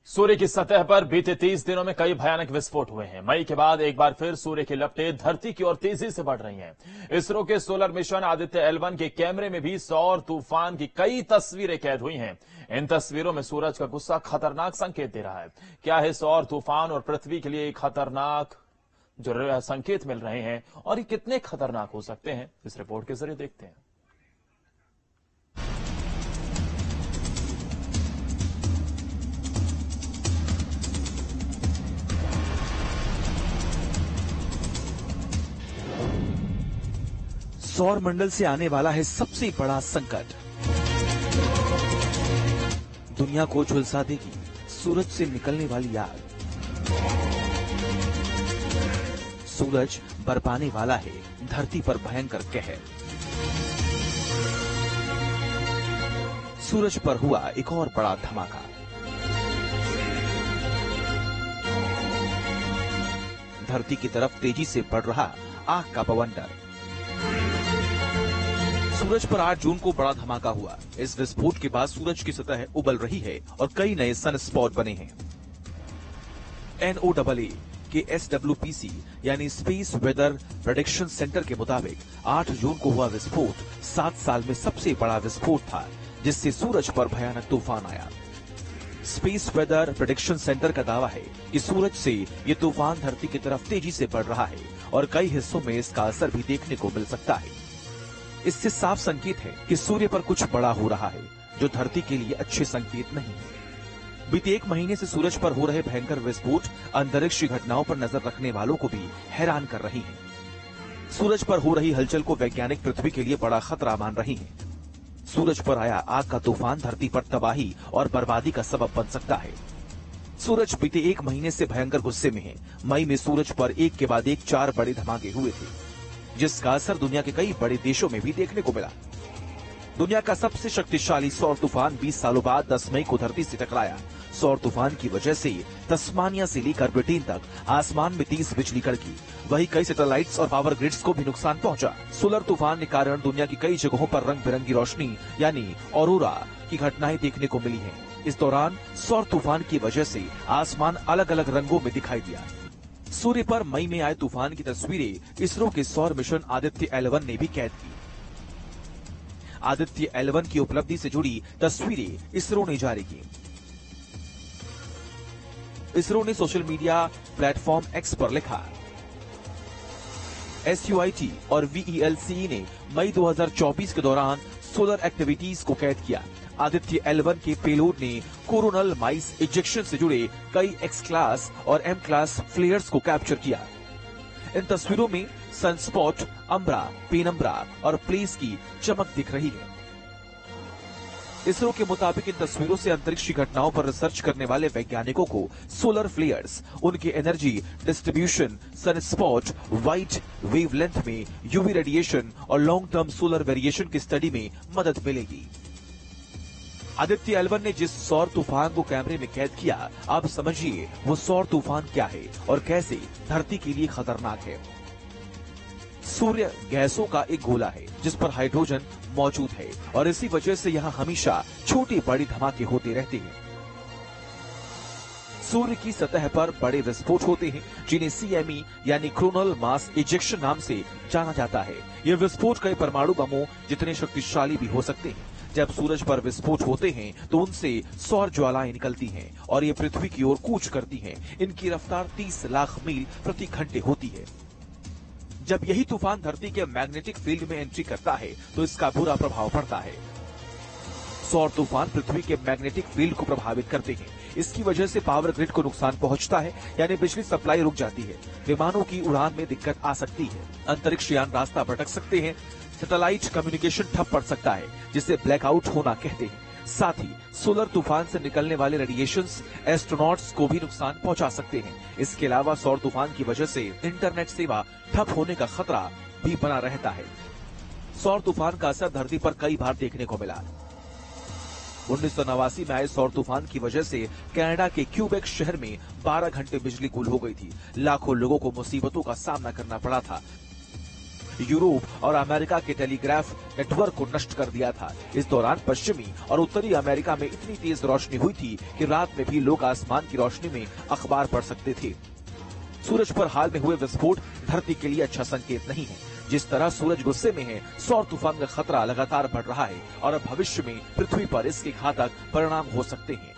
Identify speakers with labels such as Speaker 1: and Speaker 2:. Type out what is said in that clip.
Speaker 1: सूर्य की सतह पर बीते 30 दिनों में कई भयानक विस्फोट हुए हैं। मई के बाद एक बार फिर सूर्य की लपटें धरती की ओर तेजी से बढ़ रही हैं। इसरो के सोलर मिशन आदित्य L1 के कैमरे में भी सौर तूफान की कई तस्वीरें कैद हुई हैं। इन तस्वीरों में सूरज का गुस्सा खतरनाक संकेत दे रहा है। क्या है सौर तूफान और पृथ्वी के लिए खतरनाक जो संकेत मिल रहे हैं और ये कितने खतरनाक हो सकते हैं, इस रिपोर्ट के जरिए देखते हैं।
Speaker 2: सौर मंडल से आने वाला है सबसे बड़ा संकट। दुनिया को झुलसा देगी सूरज से निकलने वाली आग। सूरज बरपाने वाला है धरती पर भयंकर कहर। सूरज पर हुआ एक और बड़ा धमाका। धरती की तरफ तेजी से बढ़ रहा आग का बवंडर। सूरज पर 8 जून को बड़ा धमाका हुआ। इस विस्फोट के बाद सूरज की सतह उबल रही है और कई नए सन स्पॉट बने हैं। NOAA के SWPC यानी स्पेस वेदर प्रेडिक्शन सेंटर के मुताबिक 8 जून को हुआ विस्फोट 7 साल में सबसे बड़ा विस्फोट था, जिससे सूरज पर भयानक तूफान आया। स्पेस वेदर प्रेडिक्शन सेंटर का दावा है कि सूरज से ये तूफान धरती की तरफ तेजी से बढ़ रहा है और कई हिस्सों में इसका असर भी देखने को मिल सकता है। इससे साफ संकेत है कि सूर्य पर कुछ बड़ा हो रहा है, जो धरती के लिए अच्छे संकेत नहीं है। बीते 1 महीने से सूरज पर हो रहे भयंकर विस्फोट अंतरिक्ष घटनाओं पर नजर रखने वालों को भी हैरान कर रही हैं। सूरज पर हो रही हलचल को वैज्ञानिक पृथ्वी के लिए बड़ा खतरा मान रही हैं। सूरज पर आया आग का तूफान धरती पर तबाही और बर्बादी का सबब बन सकता है। सूरज बीते 1 महीने से भयंकर गुस्से में है। मई में सूरज पर एक के बाद एक 4 बड़े धमाके हुए थे, जिसका असर दुनिया के कई बड़े देशों में भी देखने को मिला। दुनिया का सबसे शक्तिशाली सौर तूफान 20 सालों बाद 10 मई को धरती से टकराया। सौर तूफान की वजह से तस्मानिया से लेकर ब्रिटेन तक आसमान में तेज बिजली कड़की। वहीं कई सैटेलाइट्स और पावर ग्रिड्स को भी नुकसान पहुंचा। सोलर तूफान के कारण दुनिया की कई जगहों पर रंग बिरंगी रोशनी यानी ऑरोरा की घटनाएं देखने को मिली हैं। इस दौरान सौर तूफान की वजह से आसमान अलग अलग रंगों में दिखाई दिया। सूर्य पर मई में आए तूफान की तस्वीरें इसरो के सौर मिशन आदित्य L1 ने भी कैद की। आदित्य L1 की उपलब्धि से जुड़ी तस्वीरें इसरो ने जारी की। इसरो ने सोशल मीडिया प्लेटफॉर्म X पर लिखा, SUIT और VELCE ने मई 2024 के दौरान सोलर एक्टिविटीज को कैद किया। आदित्य L1 के पेलोड ने कोरोनल माइस इजेक्शन से जुड़े कई X क्लास और M क्लास फ्लेयर्स को कैप्चर किया। इन तस्वीरों में सनस्पॉट, अम्ब्रा, पेनम्ब्रा और प्लेस की चमक दिख रही है। इसरो के मुताबिक इन तस्वीरों से अंतरिक्ष घटनाओं पर रिसर्च करने वाले वैज्ञानिकों को सोलर फ्लेयर्स, उनके energy distribution, sunspot, white wavelength में यूवी रेडिएशन और लॉन्ग टर्म सोलर वेरिएशन की स्टडी में मदद मिलेगी। आदित्य L1 ने जिस सौर तूफान को कैमरे में कैद किया, आप समझिए वो सौर तूफान क्या है और कैसे धरती के लिए खतरनाक है। सूर्य गैसों का एक गोला है जिस पर हाइड्रोजन मौजूद है और इसी वजह से यहाँ हमेशा छोटे बड़े धमाके होते रहते हैं। सूर्य की सतह पर बड़े विस्फोट होते हैं, जिन्हें CME यानी कोरोनल मास इजेक्शन नाम से जाना जाता है। ये विस्फोट कई परमाणु बमों जितने शक्तिशाली भी हो सकते हैं। जब सूरज पर विस्फोट होते हैं तो उनसे सौर ज्वालाएं निकलती हैं और ये पृथ्वी की ओर कूच करती हैं। इनकी रफ्तार 30 लाख मील प्रति घंटे होती है। जब यही तूफान धरती के मैग्नेटिक फील्ड में एंट्री करता है तो इसका बुरा प्रभाव पड़ता है। सौर तूफान पृथ्वी के मैग्नेटिक फील्ड को प्रभावित करते हैं। इसकी वजह से पावर ग्रिड को नुकसान पहुंचता है, यानी बिजली सप्लाई रुक जाती है। विमानों की उड़ान में दिक्कत आ सकती है। अंतरिक्ष यान रास्ता भटक सकते हैं। सैटेलाइट कम्युनिकेशन ठप पड़ सकता है, जिसे ब्लैकआउट होना कहते हैं। साथ ही सोलर तूफान से निकलने वाले रेडिएशंस एस्ट्रोनॉट्स को भी नुकसान पहुंचा सकते हैं। इसके अलावा सौर तूफान की वजह से इंटरनेट सेवा ठप होने का खतरा भी बना रहता है। सौर तूफान का असर धरती पर कई बार देखने को मिला। 1989 में आए सौर तूफान की वजह से कनाडा के क्यूबेक शहर में 12 घंटे बिजली गुल हो गई थी। लाखों लोगों को मुसीबतों का सामना करना पड़ा था। यूरोप और अमेरिका के टेलीग्राफ नेटवर्क को नष्ट कर दिया था। इस दौरान पश्चिमी और उत्तरी अमेरिका में इतनी तेज रोशनी हुई थी कि रात में भी लोग आसमान की रोशनी में अखबार पढ़ सकते थे। सूरज पर हाल में हुए विस्फोट धरती के लिए अच्छा संकेत नहीं है। जिस तरह सूरज गुस्से में है, सौर तूफान का खतरा लगातार बढ़ रहा है और अब भविष्य में पृथ्वी पर इसके घातक परिणाम हो सकते हैं।